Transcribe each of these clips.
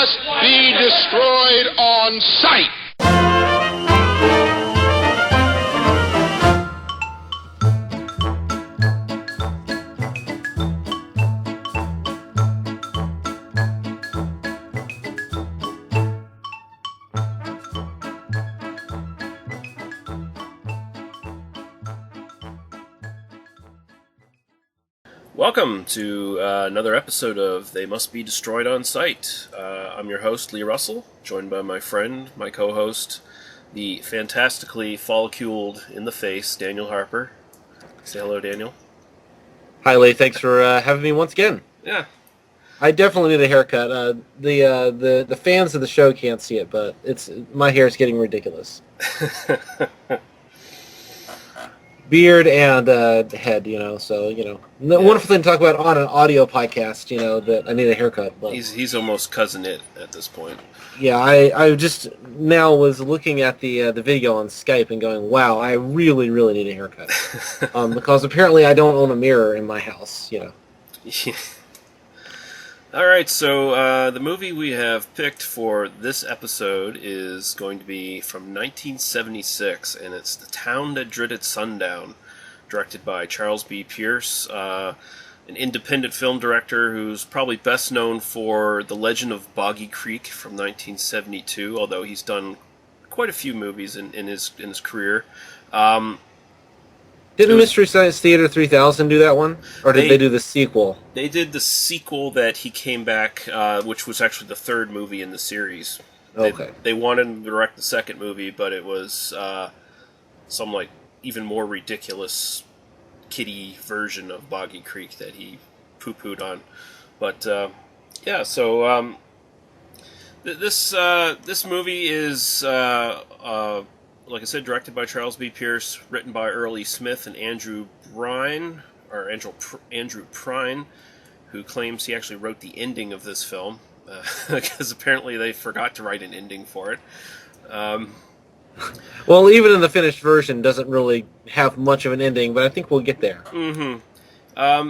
must be destroyed on sight. Welcome to another episode of They Must Be Destroyed on Sight. I'm your host, Lee Russell, joined by my friend, my co-host, the fantastically folliculed in the face, Daniel Harper. Say hello, Daniel. Hi, Lee. Thanks for having me once again. Yeah. I definitely need a haircut. The fans of the show can't see it, but my hair is getting ridiculous. Beard and head, so, wonderful thing to talk about on an audio podcast, that I need a haircut. But He's almost Cousin It at this point. yeah, I just now was looking at the video on Skype and going, wow, I really, really need a haircut. Because apparently I don't own a mirror in my house, Yeah. All right, so the movie we have picked for this episode is going to be from 1976, and it's The Town That Dreaded Sundown, directed by Charles B. Pierce, an independent film director who's probably best known for The Legend of Boggy Creek from 1972, although he's done quite a few movies in his career. Didn't Mystery Science Theater 3000 do that one? Or did they do the sequel? They did the sequel that he came back, which was actually the third movie in the series. Okay. They wanted him to direct the second movie, but it was some even more ridiculous kiddie version of Boggy Creek that he poo-pooed on. But so this movie is like I said, directed by Charles B. Pierce, written by Early Smith and Andrew Prine, who claims he actually wrote the ending of this film, because apparently they forgot to write an ending for it. Well, even in the finished version, doesn't really have much of an ending, but I think we'll get there. Mm-hmm.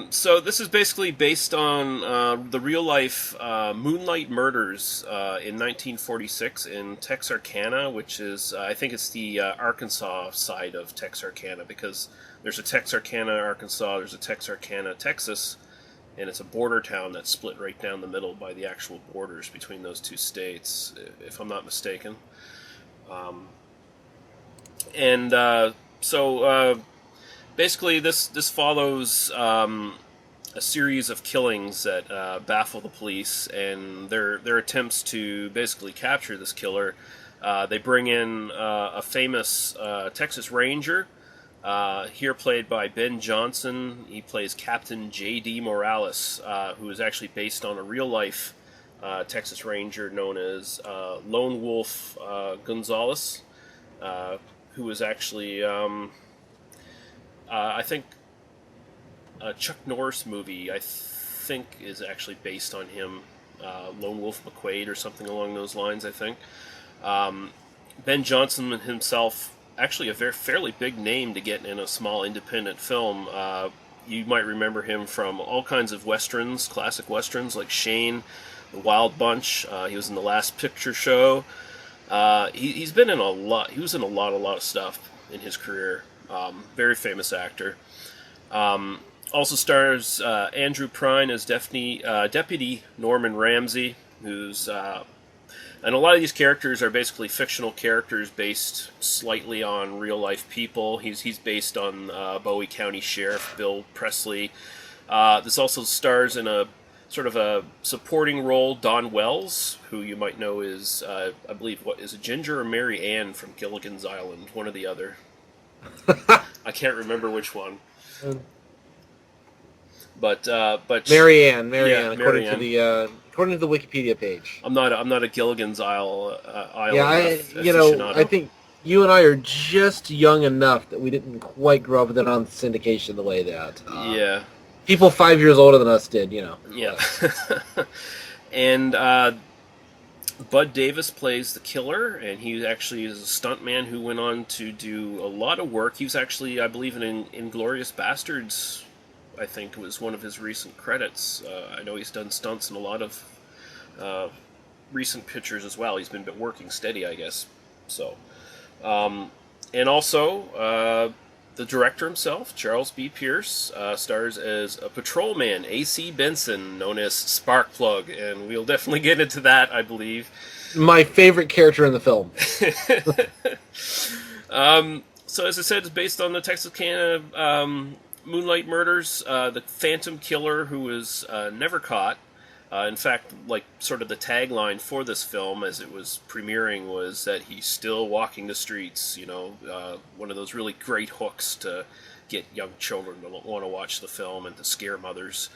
So this is basically based on the real-life Moonlight Murders in 1946 in Texarkana, which is, I think it's the Arkansas side of Texarkana, because there's a Texarkana, Arkansas, there's a Texarkana, Texas, and it's a border town that's split right down the middle by the actual borders between those two states, if I'm not mistaken. Basically, this follows a series of killings that baffle the police and their attempts to basically capture this killer. They bring in a famous Texas Ranger, here played by Ben Johnson. He plays Captain J.D. Morales, who is actually based on a real-life Texas Ranger known as Lone Wolf Gonzalez, who was actually... I think a Chuck Norris movie, I think, is actually based on him. Lone Wolf McQuade or something along those lines, I think. Ben Johnson himself, actually a fairly big name to get in a small independent film. You might remember him from all kinds of westerns, classic westerns like Shane, The Wild Bunch. He was in The Last Picture Show. He's been in a lot. He was in a lot of stuff in his career. Very famous actor. Also stars Andrew Prine as Deputy Norman Ramsey, who's... and a lot of these characters are basically fictional characters based slightly on real-life people. He's based on Bowie County Sheriff Bill Presley. This also stars in a sort of a supporting role Don Wells, who you might know is, I believe, is it Ginger or Mary Ann from Gilligan's Island? One or the other. I can't remember which one. But Mary Ann, according to the Wikipedia page. I'm not a Gilligan's Island. Yeah, I think you and I are just young enough that we didn't quite grow up with it on syndication the way that people 5 years older than us did. Yeah. And Bud Davis plays the killer, and he actually is a stuntman who went on to do a lot of work. He was actually, I believe, in Inglourious Bastards, I think was one of his recent credits. I know he's done stunts in a lot of recent pictures as well. He's been working steady, I guess. So, and also the director himself, Charles B. Pierce, stars as a patrolman, A.C. Benson, known as Sparkplug, and we'll definitely get into that, I believe. My favorite character in the film. So as I said, it's based on the Texarkana Moonlight Murders. The Phantom Killer, who was never caught. In fact, like sort of the tagline for this film, as it was premiering, was that he's still walking the streets. You know, one of those really great hooks to get young children to want to watch the film and to scare mothers.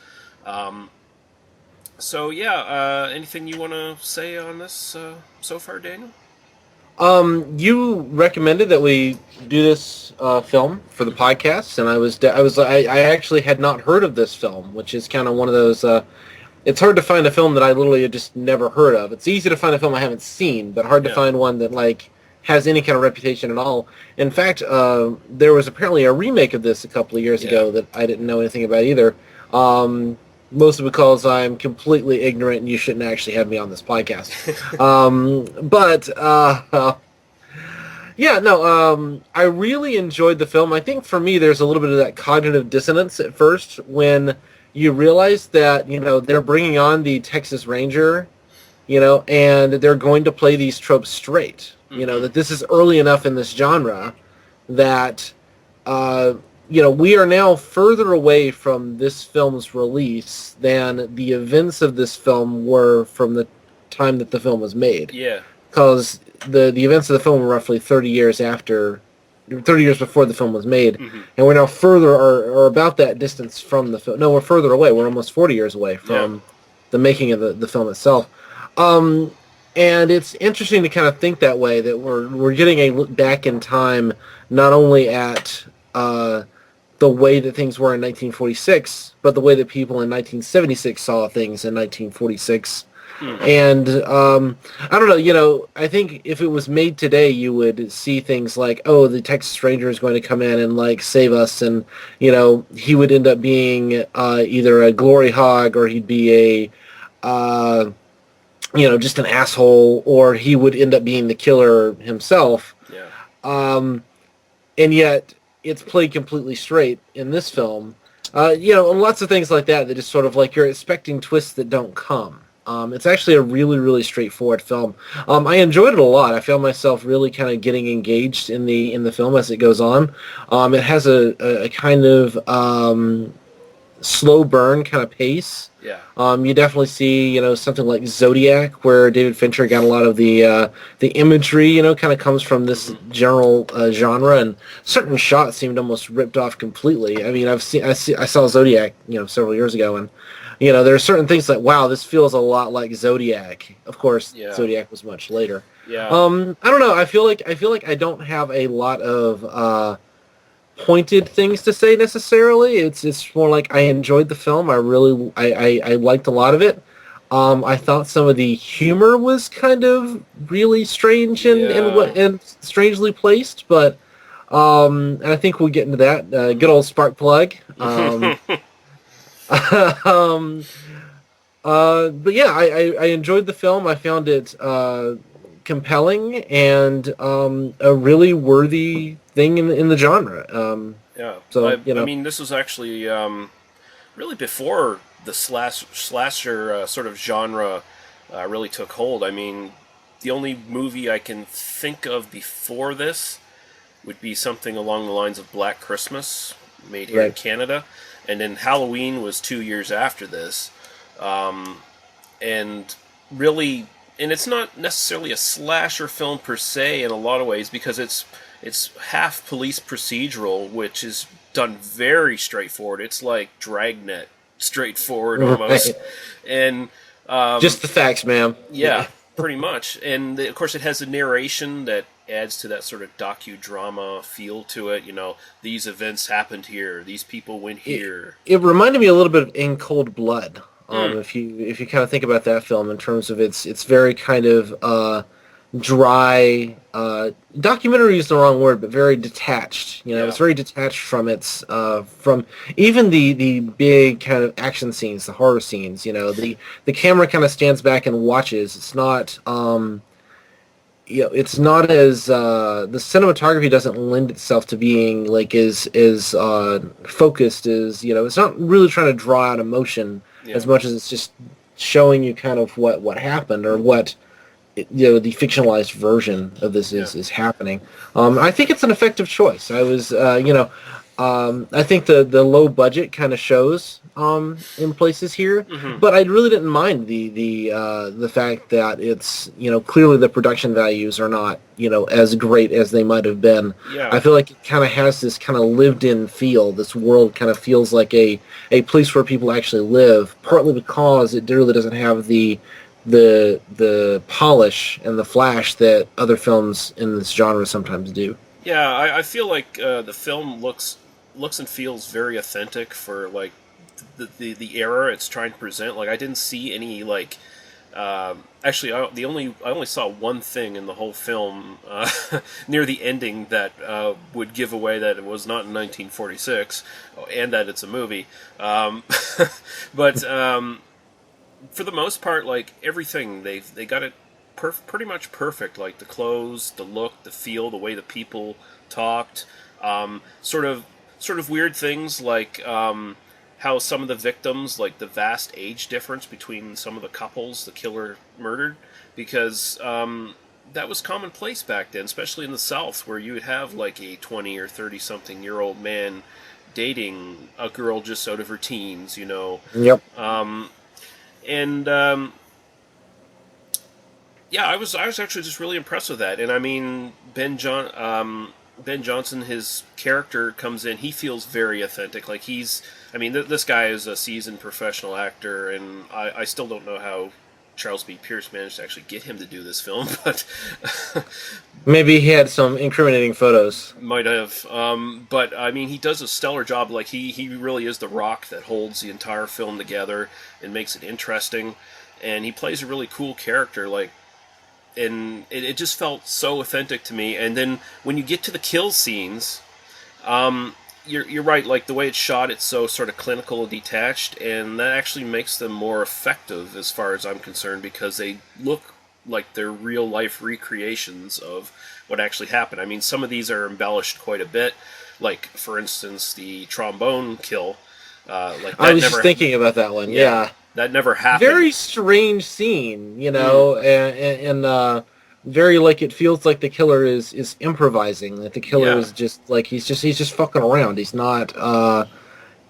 So yeah, anything you want to say on this so far, Daniel? You recommended that we do this film for the podcast, and I actually had not heard of this film, which is kind of one of those. It's hard to find a film that I literally had just never heard of. It's easy to find a film I haven't seen, but hard to find one that like has any kind of reputation at all. In fact, there was apparently a remake of this a couple of years ago that I didn't know anything about either. Mostly because I'm completely ignorant and you shouldn't actually have me on this podcast. I really enjoyed the film. I think for me there's a little bit of that cognitive dissonance at first when you realize that, you know, they're bringing on the Texas Ranger, you know, and they're going to play these tropes straight. Mm-hmm. You know, that this is early enough in this genre that, you know, we are now further away from this film's release than the events of this film were from the time that the film was made. Yeah. Because the events of the film were roughly 30 years before the film was made, and we're now further or about that distance from the film. No, we're further away. We're almost 40 years away from the making of the film itself. And it's interesting to kind of think that way, that we're getting a look back in time, not only at the way that things were in 1946, but the way that people in 1976 saw things in 1946. And I don't know, you know, I think if it was made today, you would see things like, oh, the Texas Ranger is going to come in and like save us, and you know, he would end up being either a glory hog, or he'd be a you know, just an asshole, or he would end up being the killer himself. And yet it's played completely straight in this film. You know, and lots of things like that just sort of like you're expecting twists that don't come. It's actually a really, really straightforward film. I enjoyed it a lot. I found myself really kind of getting engaged in the film as it goes on. It has a kind of slow burn kind of pace. Yeah. You definitely see, you know, something like Zodiac, where David Fincher got a lot of the imagery, you know, kind of comes from this general genre, and certain shots seemed almost ripped off completely. I mean, I saw Zodiac, you know, several years ago, and you know, there are certain things like, wow, this feels a lot like Zodiac. Of course, Zodiac was much later. Yeah. I don't know. I feel like I don't have a lot of pointed things to say necessarily. It's more like I enjoyed the film. I liked a lot of it. I thought some of the humor was kind of really strange and strangely placed, but and I think we'll get into that. Good old Sparkplug. But yeah, I enjoyed the film. I found it compelling and a really worthy thing in the genre. So I mean, this was actually really before the slasher sort of genre really took hold. I mean, the only movie I can think of before this would be something along the lines of Black Christmas, made here in Canada. And then Halloween was 2 years after this. And really, and it's not necessarily a slasher film per se in a lot of ways, because it's half police procedural, which is done very straightforward. It's like Dragnet straightforward almost. And just the facts, ma'am. Yeah, pretty much. And of course it has a narration that adds to that sort of docudrama feel to it. You know, these events happened here, these people went here. It reminded me a little bit of In Cold Blood. If you kind of think about that film in terms of it's very kind of dry. Documentary is the wrong word, but very detached. Yeah. It's very detached from its from even the big kind of action scenes, the horror scenes. The camera kind of stands back and watches. It's not. It's not as the cinematography doesn't lend itself to being like as focused as it's not really trying to draw out emotion as much as it's just showing you kind of what happened or what the fictionalized version of this is happening. I think it's an effective choice. I think the low budget kind of shows in places here, but I really didn't mind the fact that it's clearly the production values are not as great as they might have been. Yeah. I feel like it kind of has this kind of lived-in feel. This world kind of feels like a place where people actually live, partly because it really doesn't have the polish and the flash that other films in this genre sometimes do. Yeah, I feel like the film looks and feels very authentic for like the era it's trying to present. Like I didn't see any like actually I only saw one thing in the whole film near the ending that would give away that it was not in 1946 and that it's a movie. But for the most part, like everything they got it pretty much perfect. Like the clothes, the look, the feel, the way the people talked, sort of weird things like how some of the victims, like the vast age difference between some of the couples the killer murdered, because that was commonplace back then, especially in the South, where you would have like a 20 or 30-something-year-old man dating a girl just out of her teens, Yep. And yeah, I was actually just really impressed with that. And I mean, Ben Johnson, his character comes in. He feels very authentic. Like this guy is a seasoned professional actor, and I still don't know how Charles B. Pierce managed to actually get him to do this film, but maybe he had some incriminating photos. Might have. But I mean, he does a stellar job. Like he really is the rock that holds the entire film together and makes it interesting. And he plays a really cool character. Like. And it just felt so authentic to me. And then when you get to the kill scenes, you're right. Like the way it's shot, it's so sort of clinical and detached, and that actually makes them more effective as far as I'm concerned, because they look like they're real life recreations of what actually happened. I mean, some of these are embellished quite a bit. Like for instance, the trombone kill. I was just thinking about that one. Yeah. That never happened. Very strange scene, and very like it feels like the killer is improvising. That the killer is just like he's just fucking around. He's not.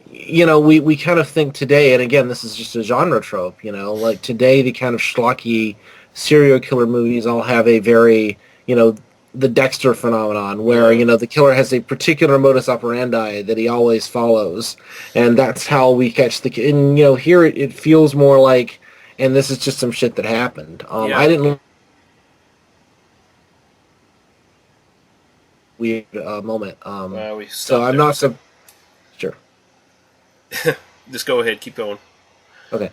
We kind of think today, and again, this is just a genre trope. Like today, the kind of schlocky serial killer movies all have a very the Dexter phenomenon, where the killer has a particular modus operandi that he always follows, and that's how we catch the. And here it feels more like, and this is just some shit that happened. I didn't. Weird moment. So I'm not so sure. Just go ahead, keep going. Okay.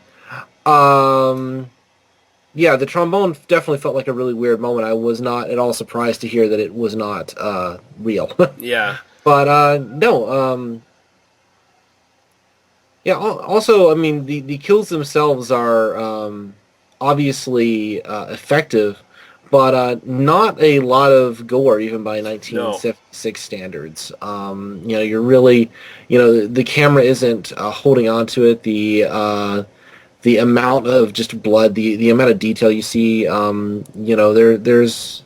Yeah, the trombone definitely felt like a really weird moment. I was not at all surprised to hear that it was not real. Yeah. But no. Yeah. Also, I mean, the kills themselves are obviously effective, but not a lot of gore, even by 1976 standards. You're really, the camera isn't holding on to it. The amount of just blood, the amount of detail you see, there's,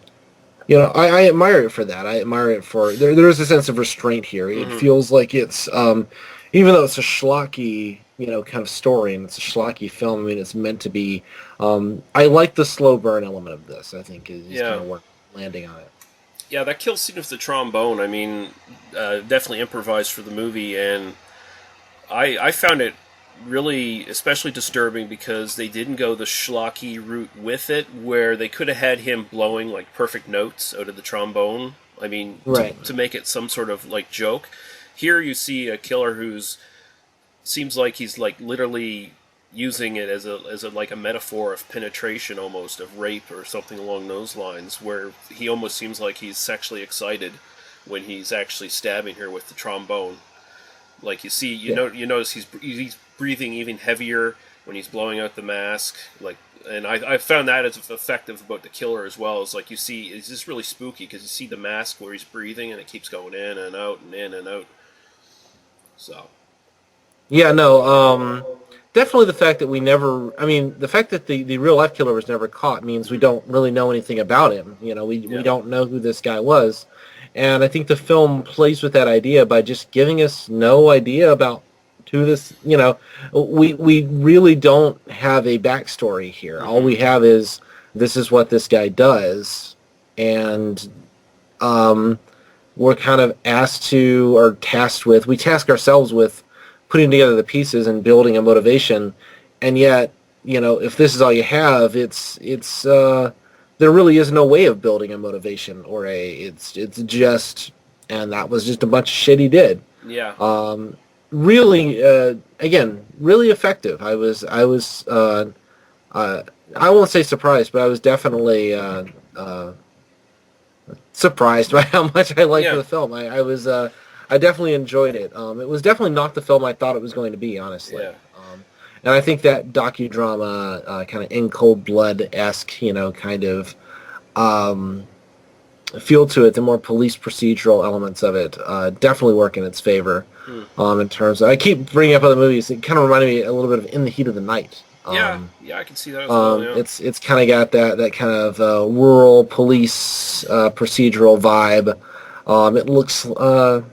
I admire it for that. I admire it for, there is a sense of restraint here. It feels like it's, even though it's a schlocky, kind of story, and it's a schlocky film, I mean, it's meant to be, I like the slow burn element of this, I think, is kind of worth landing on it. Yeah, that kill scene with the trombone, I mean, definitely improvised for the movie, and I found it really especially disturbing because they didn't go the schlocky route with it, where they could have had him blowing like perfect notes out of the trombone. I mean, to make it some sort of like joke. Here you see a killer seems like he's like literally, using it as a like a metaphor of penetration, almost of rape or something along those lines, where he almost seems like he's sexually excited when he's actually stabbing her with the trombone. Like you notice he's breathing even heavier when he's blowing out the mask. Like, and I found that as effective about the killer as well. Is like you see, it's just really spooky because you see the mask where he's breathing and it keeps going in and out and in and out. So. Yeah, no, definitely the fact that the fact that the real life killer was never caught means we don't really know anything about him. We don't know who this guy was. And I think the film plays with that idea by just giving us no idea about who this, we really don't have a backstory here. All we have is, this is what this guy does. And, we're kind of we task ourselves with putting together the pieces and building a motivation, and yet, if this is all you have, there really is no way of building a motivation it's just, and that was just a bunch of shit he did. Yeah. Really, again, really effective. I won't say surprised, but I was definitely surprised by how much I liked the film. I definitely enjoyed it. It was definitely not the film I thought it was going to be, honestly. Yeah. And I think that docudrama, kind of In Cold Blood-esque, kind of feel to it, the more police procedural elements of it, definitely work in its favor. In terms of, I keep bringing up other movies. It kind of reminded me a little bit of In the Heat of the Night. Yeah, I can see that as well. Yeah. It's kind of got that kind of rural police procedural vibe. It looks, it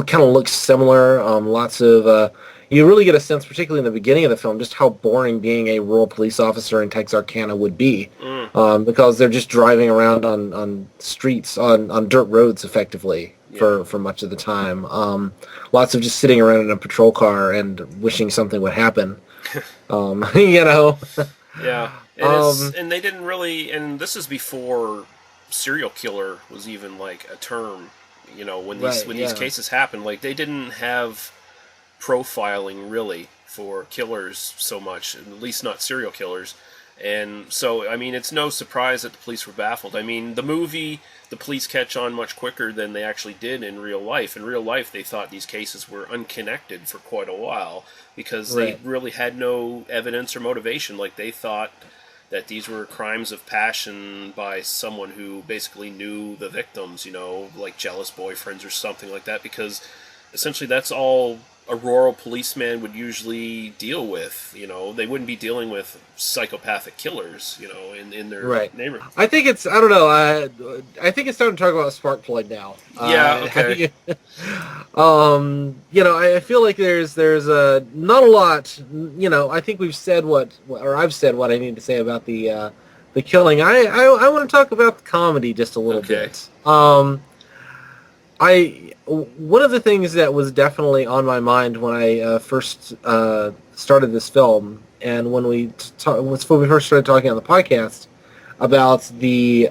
kind of looks similar. Lots of, you really get a sense, particularly in the beginning of the film, just how boring being a rural police officer in Texarkana would be, because they're just driving around on streets, on dirt roads, effectively, for much of the time. Lots of just sitting around in a patrol car and wishing something would happen. Yeah, and they didn't really, and this is before serial killer was even like a term. When these cases happened, like, they didn't have profiling really for killers so much, at least not serial killers. And so, I mean, it's no surprise that the police were baffled. I mean, the movie, the police catch on much quicker than they actually did in real life. In real life, they thought these cases were unconnected for quite a while because they really had no evidence or motivation. Like, they thought that these were crimes of passion by someone who basically knew the victims, like jealous boyfriends or something like that, because essentially that's all a rural policeman would usually deal with. They wouldn't be dealing with psychopathic killers, in their neighborhood. I think it's, I don't know, I think it's time to talk about Sparkplug now. Yeah, okay. I feel like there's not a lot, I think we've said I've said what I need to say about the killing. I want to talk about the comedy just a little bit. One of the things that was definitely on my mind when I first started this film, and when we first started talking on the podcast about the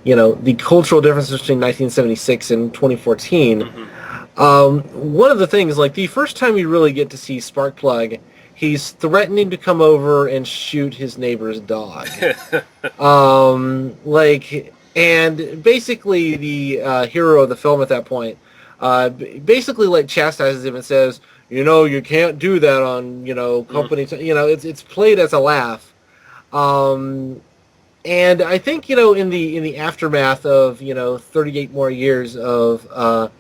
the cultural differences between 1976 and 2014, one of the things, like, the first time you really get to see Sparkplug, he's threatening to come over and shoot his neighbor's dog. And basically the hero of the film at that point basically, like, chastises him and says, you can't do that on, company. It's played as a laugh. And I think, in the aftermath of, 38 more years of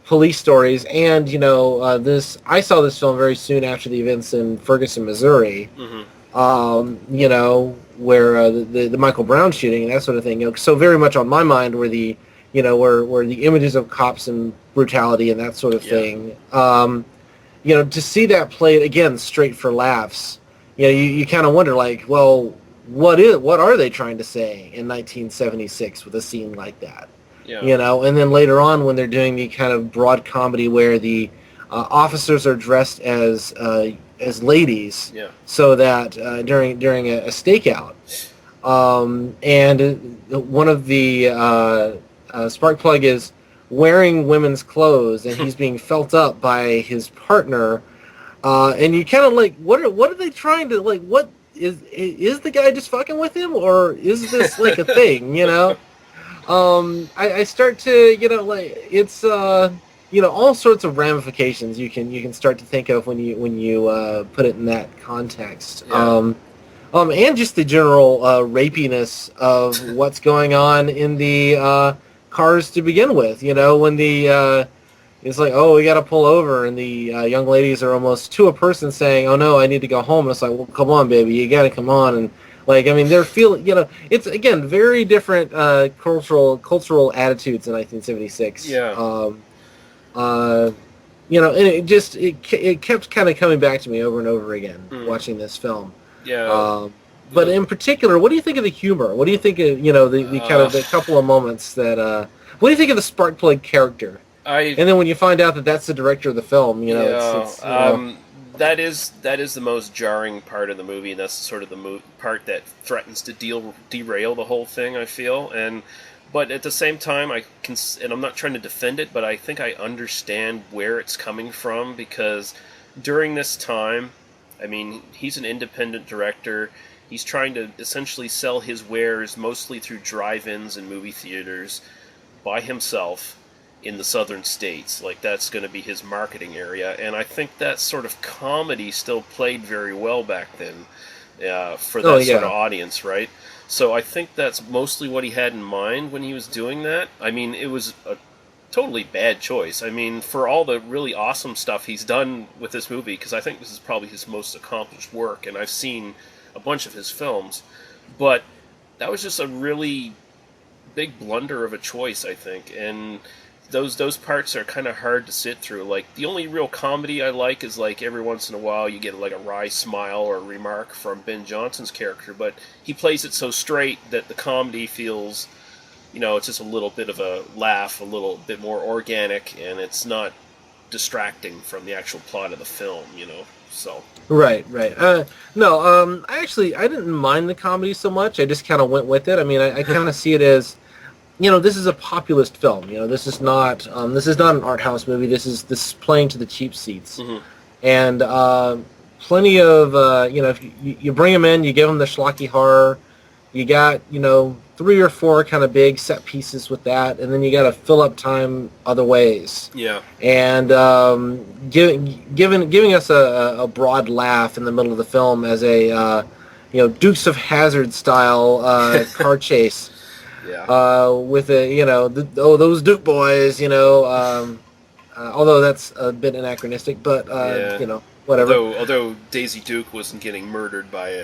police stories, and, I saw this film very soon after the events in Ferguson, Missouri, where the Michael Brown shooting and that sort of thing, so very much on my mind were the, were the images of cops and brutality and that sort of thing. To see that played, again, straight for laughs, you kind of wonder, like, well, what are they trying to say in 1976 with a scene like that? And then later on when they're doing the kind of broad comedy where the officers are dressed as ladies, so that during a stakeout, and one of the Sparkplug is wearing women's clothes and he's being felt up by his partner, And you kind of like, what are they trying to like? What is the guy just fucking with him, or is this like a thing? You know, I start to like it's all sorts of ramifications you can start to think of when you put it in that context. Yeah. And just the general rapiness of what's going on in the cars to begin with. You know, when the it's like, oh, we got to pull over, and the young ladies are almost to a person saying, "Oh no, I need to go home." And it's like, well, come on, baby, you got to come on. And like, I mean, they're feeling, it's again very different cultural attitudes in 1976. Yeah. And it kept kind of coming back to me over and over again watching this film. Yeah. But in particular, what do you think of the humor? What do you think of the kind of the couple of moments that? What do you think of the spark plug character? And then when you find out that that's the director of the film, it's that is the most jarring part of the movie, and that's sort of the part that threatens to derail the whole thing, I feel. But at the same time, and I'm not trying to defend it, but I think I understand where it's coming from, because during this time, I mean, he's an independent director. He's trying to essentially sell his wares mostly through drive-ins and movie theaters by himself in the southern states. Like, that's going to be his marketing area, and I think that sort of comedy still played very well back then for that sort of audience, right? So I think that's mostly what he had in mind when he was doing that. I mean, it was a totally bad choice. I mean, for all the really awesome stuff he's done with this movie, because I think this is probably his most accomplished work, and I've seen a bunch of his films, but that was just a really big blunder of a choice, I think, and those parts are kind of hard to sit through. Like, the only real comedy I like is, like, every once in a while you get like a wry smile or a remark from Ben Johnson's character, but he plays it so straight that the comedy feels, it's just a little bit of a laugh, a little bit more organic, and it's not distracting from the actual plot of the film, so. Right. No, I didn't mind the comedy so much. I just kind of went with it. I mean, I kind of see it as, this is a populist film. This is not an art house movie. This is playing to the cheap seats, and plenty of if you bring them in, you give them the schlocky horror. You got 3 or 4 kind of big set pieces with that, and then you got to fill up time other ways. Yeah. And giving us a broad laugh in the middle of the film as a Dukes of Hazzard style car chase. Yeah. With those Duke boys, although that's a bit anachronistic, but whatever. Although Daisy Duke wasn't getting murdered by a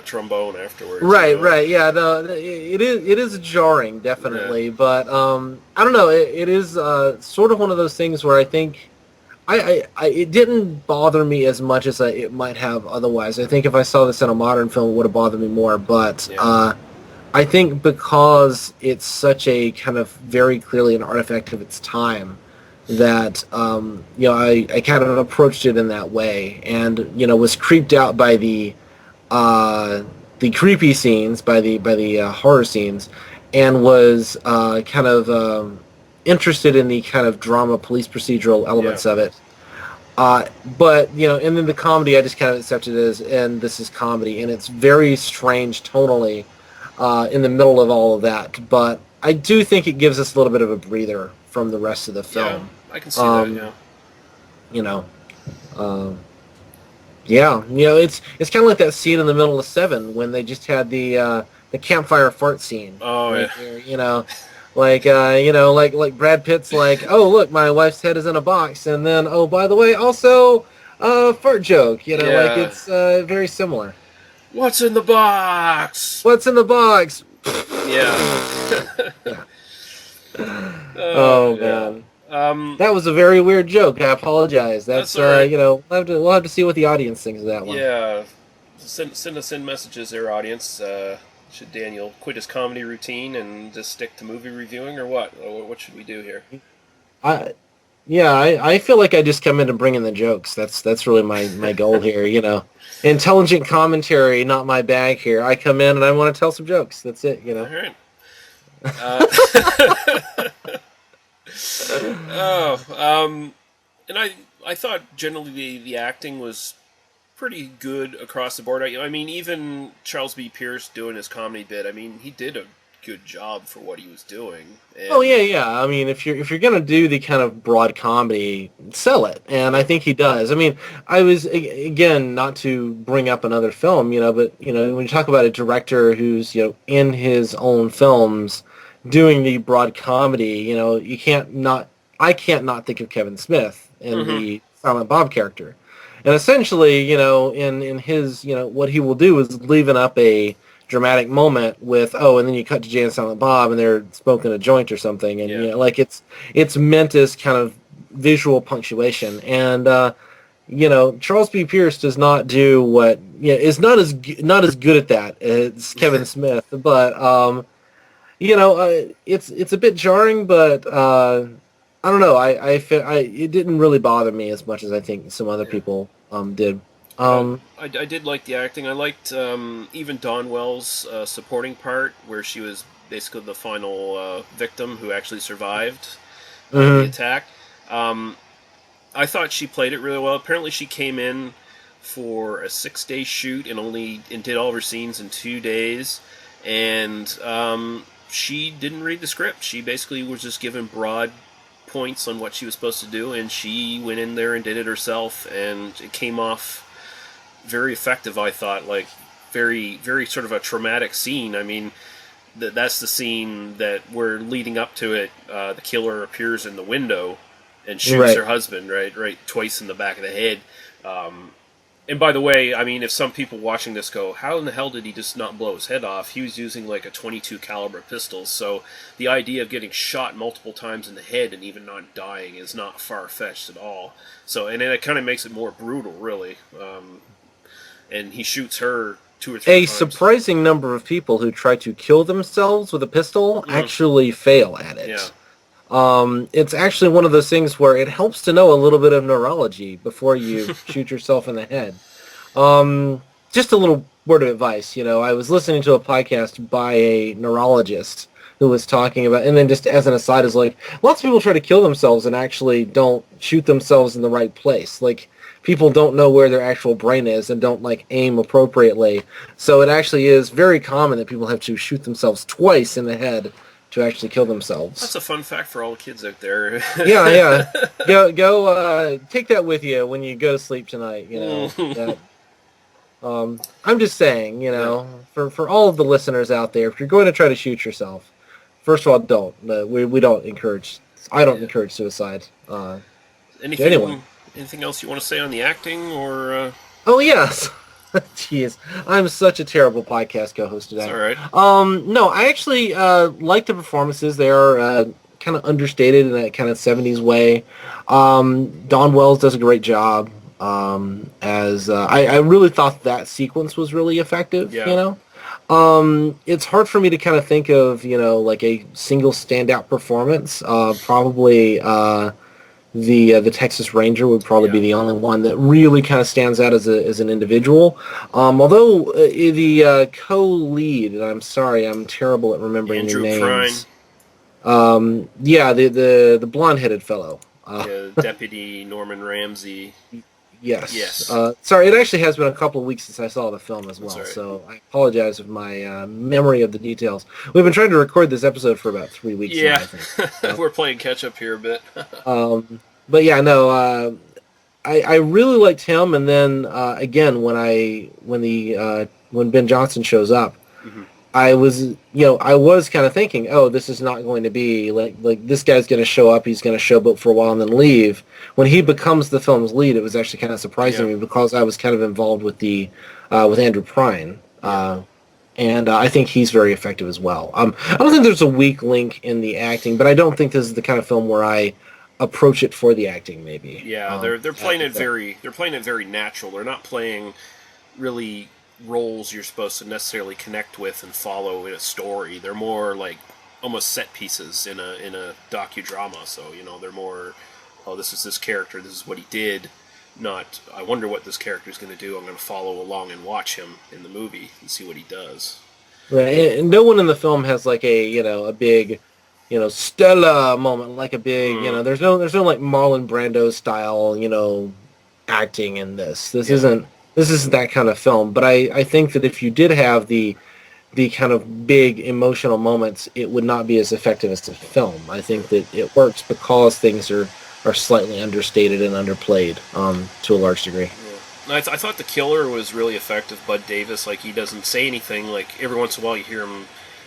trombone afterwards. Right. Yeah, no, it is jarring, definitely, but I don't know. It is sort of one of those things where I think it didn't bother me as much as it might have otherwise. I think if I saw this in a modern film, it would have bothered me more, but. Yeah. I think because it's such a kind of very clearly an artifact of its time that I kind of approached it in that way, and was creeped out by the creepy scenes, by the horror scenes, and was kind of interested in the kind of drama, police procedural elements of it. But and then the comedy, I just kind of accepted it as, and this is comedy, and it's very strange tonally. In the middle of all of that, but I do think it gives us a little bit of a breather from the rest of the film. Yeah, I can see that. Yeah. It's kind of like that scene in the middle of Seven when they just had the campfire fart scene. Oh right yeah. There, like Brad Pitt's like, oh look, my wife's head is in a box, and then oh by the way, also fart joke. Like it's very similar. What's in the box? What's in the box? Yeah. Oh man. That was a very weird joke. I apologize. That's right. we'll have to see what the audience thinks of that one. Yeah. Send us in messages there, audience. Should Daniel quit his comedy routine and just stick to movie reviewing, or what? Or what should we do here? I feel like I just come in and bring in the jokes. That's really my goal here, Intelligent commentary, not my bag here. I come in and I want to tell some jokes. That's it, All right. And I thought generally the acting was pretty good across the board. I mean, even Charles B. Pierce doing his comedy bit, I mean, he did a good job for what he was doing. And Oh yeah. I mean, if you're gonna do the kind of broad comedy, sell it, and I think he does. I mean, I was again, not to bring up another film, but when you talk about a director who's in his own films doing the broad comedy, you can't not. I can't not think of Kevin Smith in the Silent Bob character. And essentially, in his, what he will do is leaving up a dramatic moment with, and then you cut to Jay and Silent Bob and they're smoking a joint or something, and like it's meant as kind of visual punctuation. And Charles B. Pierce does not do what, is not as good at that as Kevin Smith, but it's a bit jarring, but I don't know. It didn't really bother me as much as I think some other people did. I did like the acting. I liked even Dawn Wells' supporting part, where she was basically the final victim who actually survived the attack. I thought she played it really well. Apparently, she came in for a 6-day shoot and did all of her scenes in 2 days, and she didn't read the script. She basically was just given broad points on what she was supposed to do, and she went in there and did it herself, and it came off very effective. I thought, like, very, very sort of a traumatic scene. I mean, that's the scene that we're leading up to it. The killer appears in the window and shoots her husband, right, twice in the back of the head. And by the way, I mean, if some people watching this go, how in the hell did he just not blow his head off? He was using like a .22 caliber pistol, so the idea of getting shot multiple times in the head and even not dying is not far-fetched at all. So, and it kind of makes it more brutal, really. And he shoots her 2 or 3 times. A surprising number of people who try to kill themselves with a pistol actually fail at it. Yeah. It's actually one of those things where it helps to know a little bit of neurology before you shoot yourself in the head. Just a little word of advice. I was listening to a podcast by a neurologist who was talking about, and then just as an aside is like, lots of people try to kill themselves and actually don't shoot themselves in the right place. Like, people don't know where their actual brain is and don't aim appropriately. So it actually is very common that people have to shoot themselves twice in the head to actually kill themselves. That's a fun fact for all the kids out there. yeah. Go take that with you when you go to sleep tonight, that, I'm just saying, for all of the listeners out there, if you're going to try to shoot yourself, first of all, don't. We don't encourage, I don't encourage suicide. Anything else you want to say on the acting, or? Oh, yes. Jeez, I'm such a terrible podcast co-host today. That's all right. No, I actually like the performances. They are kind of understated in that kind of 70s way. Dawn Wells does a great job. I really thought that sequence was really effective. Yeah. It's hard for me to kind of think of like a single standout performance. Probably. The Texas Ranger would probably be the only one that really kind of stands out as an individual. Although the co-lead, and I'm sorry, I'm terrible at remembering Andrew the names. Prine. The blonde-headed fellow. Deputy Norman Ramsey. Yes. Sorry, it actually has been a couple of weeks since I saw the film as well, right. so I apologize for my memory of the details. We've been trying to record this episode for about 3 weeks now, I think. So, we're playing catch-up here a bit. but yeah, no, I really liked him, and then again, when Ben Johnson shows up, I was kind of thinking, oh, this is not going to be like this guy's going to show up, he's going to showboat for a while and then leave. When he becomes the film's lead, it was actually kind of surprising me because I was kind of involved with with Andrew Prine, and I think he's very effective as well. I don't think there's a weak link in the acting, but I don't think this is the kind of film where I approach it for the acting. Maybe. Yeah, they're playing it very natural. They're not playing really roles you're supposed to necessarily connect with and follow in a story. They're more like almost set pieces in a docudrama. So they're more, oh, this is this character, this is what he did. Not, I wonder what this character is going to do. I'm going to follow along and watch him in the movie and see what he does. Right, and no one in the film has like a big Stella moment, like a big, Mm, there's no like Marlon Brando style, acting in this. yeah. This isn't that kind of film. But I think that if you did have the kind of big emotional moments, it would not be as effective as the film. I think that it works because things are slightly understated and underplayed to a large degree. Yeah. I thought the killer was really effective. Bud Davis, like he doesn't say anything. Like every once in a while, you hear him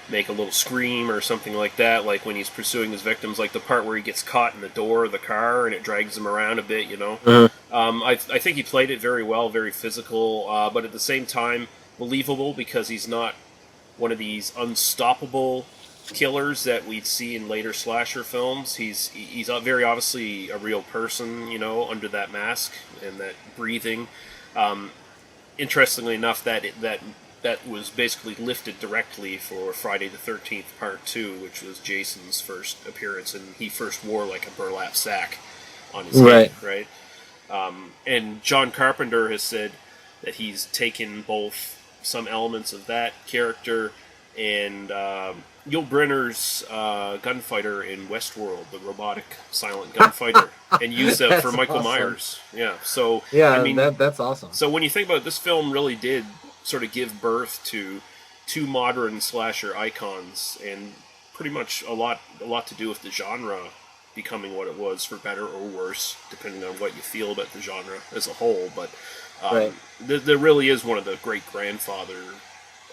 make a little scream or something like that. Like when he's pursuing his victims, like the part where he gets caught in the door of the car and it drags him around a bit. Mhm. I think he played it very well, very physical, but at the same time believable because he's not one of these unstoppable killers that we'd see in later slasher films. He's very obviously a real person, under that mask and that breathing. Um, Interestingly enough, that was basically lifted directly for Friday the 13th Part 2, which was Jason's first appearance, and he first wore like a burlap sack on his Right. head, right? And John Carpenter has said that he's taken both some elements of that character and Yul Brynner's gunfighter in Westworld, the robotic silent gunfighter, and used that for That's Michael awesome. Myers. Yeah, so I Yeah, mean, that's awesome. so when you think about it, this film really did sort of give birth to two modern slasher icons, and pretty much a lot to do with the genre becoming what it was, for better or worse, depending on what you feel about the genre as a whole. But Right. there really is one of the great grandfather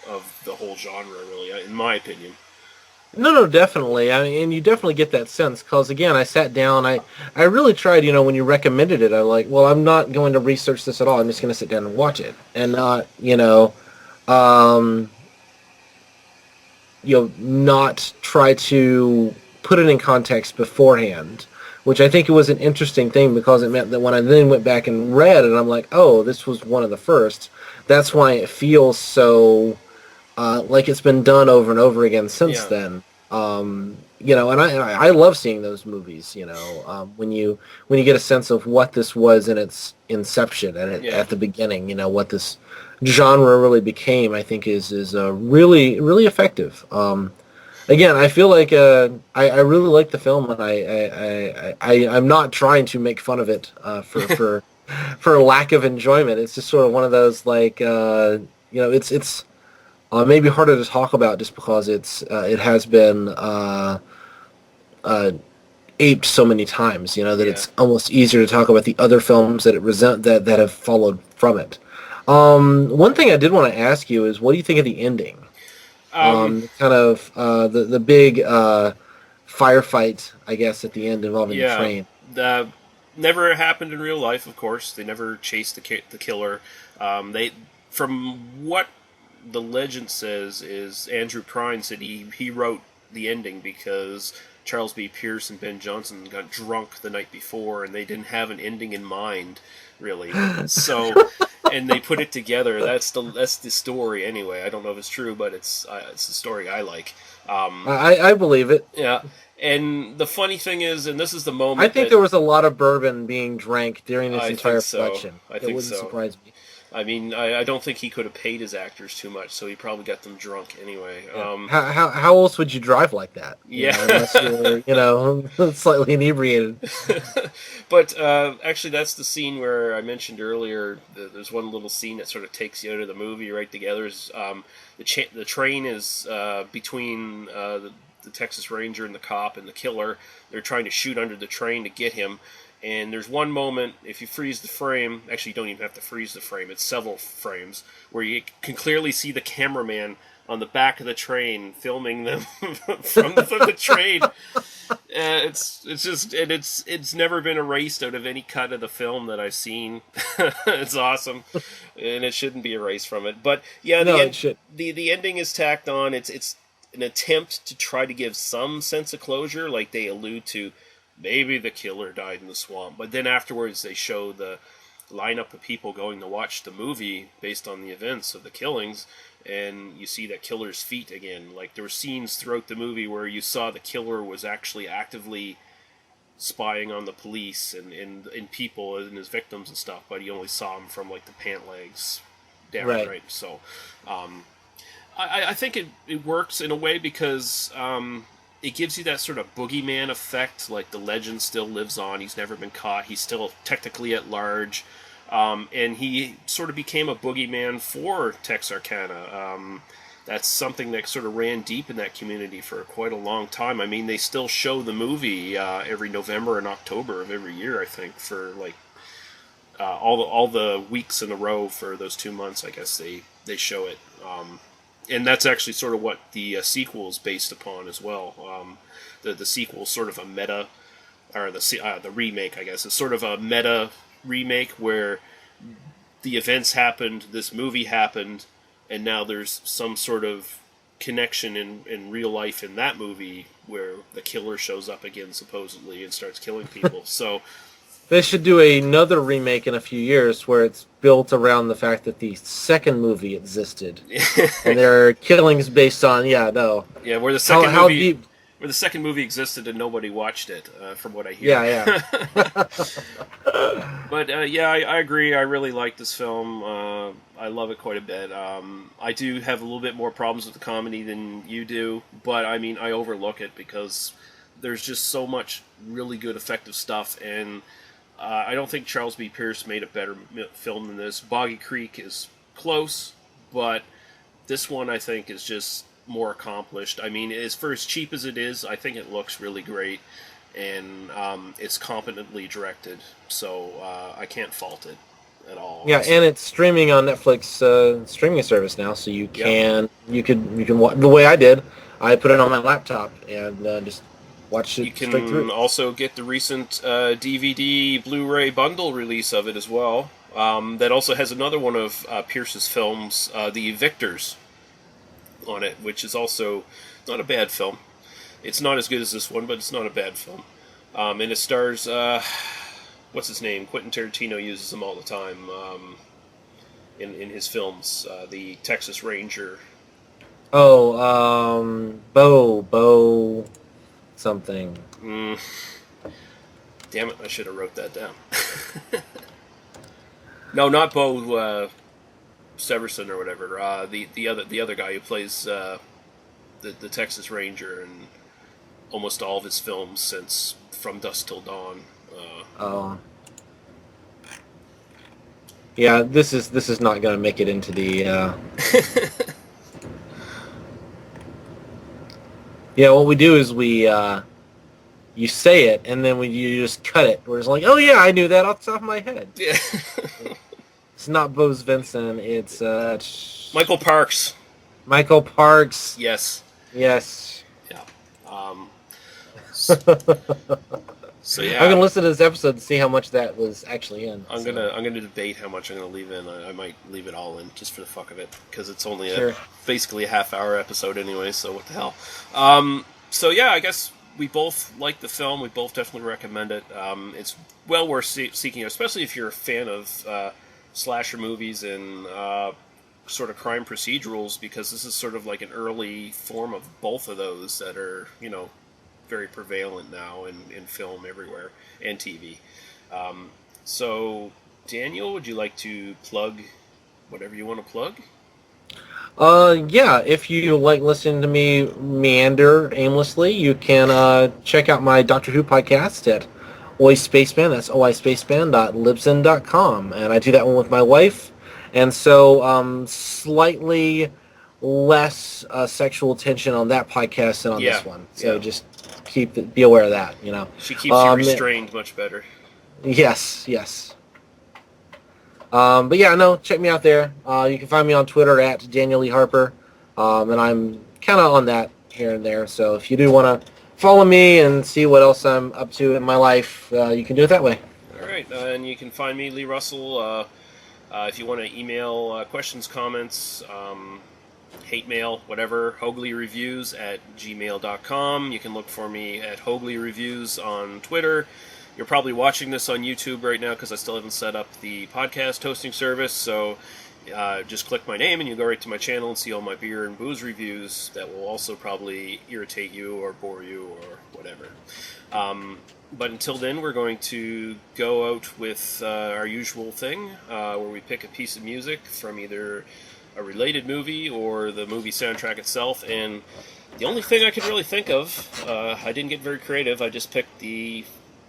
of the whole genre, really, in my opinion. No, no, definitely. I mean, and you definitely get that sense because again, I sat down. I really tried. When you recommended it, I was like, well, I'm not going to research this at all. I'm just going to sit down and watch it, and not, um, not try to put it in context beforehand. Which I think it was an interesting thing because it meant that when I then went back and read it, I'm like, oh, this was one of the first. That's why it feels so like it's been done over and over again since Yeah, then. And I love seeing those movies. When you get a sense of what this was in its inception and yeah, at the beginning, what this genre really became, I think is really really effective. Again, I feel like I really like the film, and I'm not trying to make fun of it for lack of enjoyment. It's just sort of one of those like it's maybe harder to talk about just because it has been uh, aped so many times. That yeah. it's almost easier to talk about the other films that it resent that have followed from it. One thing I did want to ask you is, what do you think of the ending? Um, Kind of the big firefight, I guess, at the end involving the yeah. train. The Never happened in real life, of course. They never chased the killer. They, from what the legend says, is Andrew Prine said he wrote the ending because Charles B. Pierce and Ben Johnson got drunk the night before and they didn't have an ending in mind, really. So, and they put it together. That's the story anyway. I don't know if it's true, but it's the story I like. Um, I believe it. yeah, and the funny thing is, and this is the I moment think that there was a lot of bourbon being drank during this I think entire so. production. I It think wouldn't so. surprise me. I mean, I don't think he could have paid his actors too much, so he probably got them drunk anyway. Yeah. How else would you drive like that? Yeah. Unless you're slightly inebriated. But actually, that's the scene where I mentioned earlier. There's one little scene that sort of takes you out of the movie right together. Is the train is between the Texas Ranger and the cop and the killer. They're trying to shoot under the train to get him. And there's one moment, if you freeze the frame, actually you don't even have to freeze the frame, it's several frames, where you can clearly see the cameraman on the back of the train filming them from the train. It's never been erased out of any cut of the film that I've seen. It's awesome, and it shouldn't be erased from it. But yeah, No, it should. the ending is tacked on. It's an attempt to try to give some sense of closure, like they allude to. Maybe the killer died in the swamp, but then afterwards they show the lineup of people going to watch the movie based on the events of the killings, and you see that killer's feet again. Like there were scenes throughout the movie where you saw the killer was actually actively spying on the police and people and his victims and stuff, but you only saw him from like the pant legs down, Right. right? So, I think it works in a way because it gives you that sort of boogeyman effect, like the legend still lives on. He's never been caught. He's still technically at large. And he sort of became a boogeyman for Texarkana. That's something that sort of ran deep in that community for quite a long time. I mean, they still show the movie every November and October of every year, I think, for like all the weeks in a row for those 2 months. I guess they show it. And that's actually sort of what the sequel is based upon as well. The sequel is sort of a meta, or the remake, I guess, is sort of a meta remake where the events happened, this movie happened, and now there's some sort of connection in real life in that movie where the killer shows up again, supposedly, and starts killing people. So they should do another remake in a few years where it's built around the fact that the second movie existed. And there are killings based on, where the second movie existed and nobody watched it, from what I hear. Yeah. But I agree. I really like this film. I love it quite a bit. I do have a little bit more problems with the comedy than you do, but I mean, I overlook it because there's just so much really good, effective stuff, and I don't think Charles B. Pierce made a better film than this. Boggy Creek is close, but this one I think is just more accomplished. I mean, for as cheap as it is, I think it looks really great, and it's competently directed, so I can't fault it at all. Yeah, and it's streaming on Netflix streaming service now, so you can watch the way I did. I put it on my laptop and just watch it straight through. You can also get the recent DVD Blu-ray bundle release of it as well. That also has another one of Pierce's films, The Victors, on it, which is also not a bad film. It's not as good as this one, but it's not a bad film. And it stars, what's his name? Quentin Tarantino uses him all the time in his films. The Texas Ranger. Oh, Bo something. Damn it, I should have wrote that down. No, not Bo Severson or whatever. The other guy who plays the Texas Ranger in almost all of his films since From Dusk Till Dawn. Yeah, this is not going to make it into the. Yeah, what we do is you say it, and then you just cut it. We're just like, oh yeah, I knew that off the top of my head. Yeah. It's not Bose Vincent. It's Michael Parks. Michael Parks. Yes. Yes. Yeah. So yeah, I'm gonna listen to this episode to see how much that was actually in. I'm gonna debate how much I'm gonna leave in. I might leave it all in just for the fuck of it, because it's only basically a half-hour episode anyway. So what the hell? So yeah, I guess we both like the film. We both definitely recommend it. It's well worth seeking, especially if you're a fan of slasher movies and sort of crime procedurals, because this is sort of like an early form of both of those that are, very prevalent now in film everywhere and TV. So, Daniel, would you like to plug whatever you want to plug? Yeah, if you like listening to me meander aimlessly, you can check out my Doctor Who podcast at oispaceman. That's oispaceman.libsyn.com, and I do that one with my wife. And so, slightly less sexual tension on that podcast than on this one. So just be aware of that. She keeps you restrained much better. Yes. But yeah, no, check me out there. You can find me on Twitter at Daniel E. Harper, and I'm kind of on that here and there. So if you do want to follow me and see what else I'm up to in my life, you can do it that way. All right, and you can find me, Lee Russell, if you want to email questions, comments, hate mail, whatever, hoagley@gmail.com. You can look for me at Hoagley Reviews on Twitter. You're probably watching this on YouTube right now because I still haven't set up the podcast hosting service, so just click my name and you go right to my channel and see all my beer and booze reviews that will also probably irritate you or bore you or whatever. But until then, we're going to go out with our usual thing, where we pick a piece of music from either a related movie or the movie soundtrack itself. And the only thing I could really think of, I didn't get very creative. I just picked the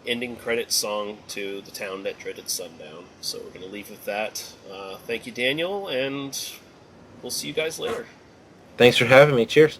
ending credits song to The Town That Dreaded Sundown. So we're going to leave with that. Thank you, Daniel, and we'll see you guys later. Thanks for having me. Cheers.